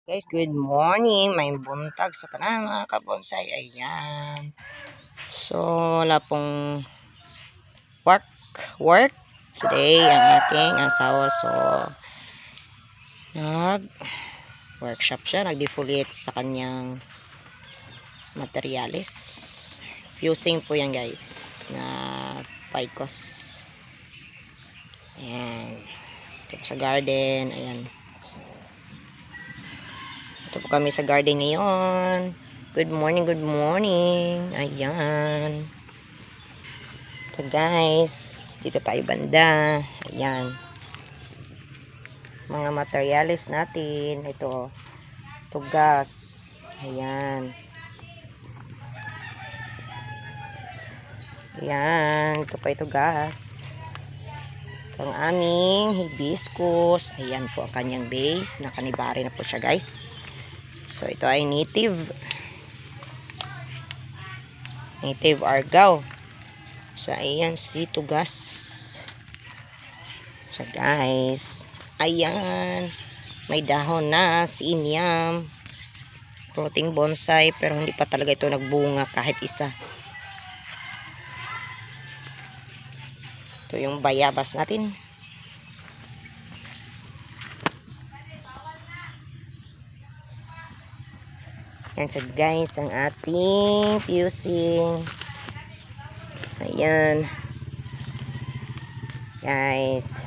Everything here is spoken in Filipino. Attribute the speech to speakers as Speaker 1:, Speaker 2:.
Speaker 1: Guys, good morning. May buntag sa tanan mga kabonsay. Ayan. So, wala pong work today ang aking asawa. So, nag-workshop siya. Nag-defoliate sa kanyang materialis. Fusing po yan guys na Ficus. Ayan. Ito po sa garden. Ayan. Ito po kami sa garden ngayon. Good morning, good morning. Ayan. So guys, dito tayo banda. Ayan. Mga materials natin. Ito. Tugas. Ayan. Ayan. Ito pa ito gas. Ito ang aming hibiscus. Ayan po ang kanyang base. Nakanibari na po siya guys. So ito ay native argaw. So ayan si tugas. So guys, ayan, may dahon na si inyam, floating bonsai, pero hindi pa talaga ito nagbunga kahit isa. Ito yung bayabas natin. Yan siya guys, ang ating fusing. So ayan guys.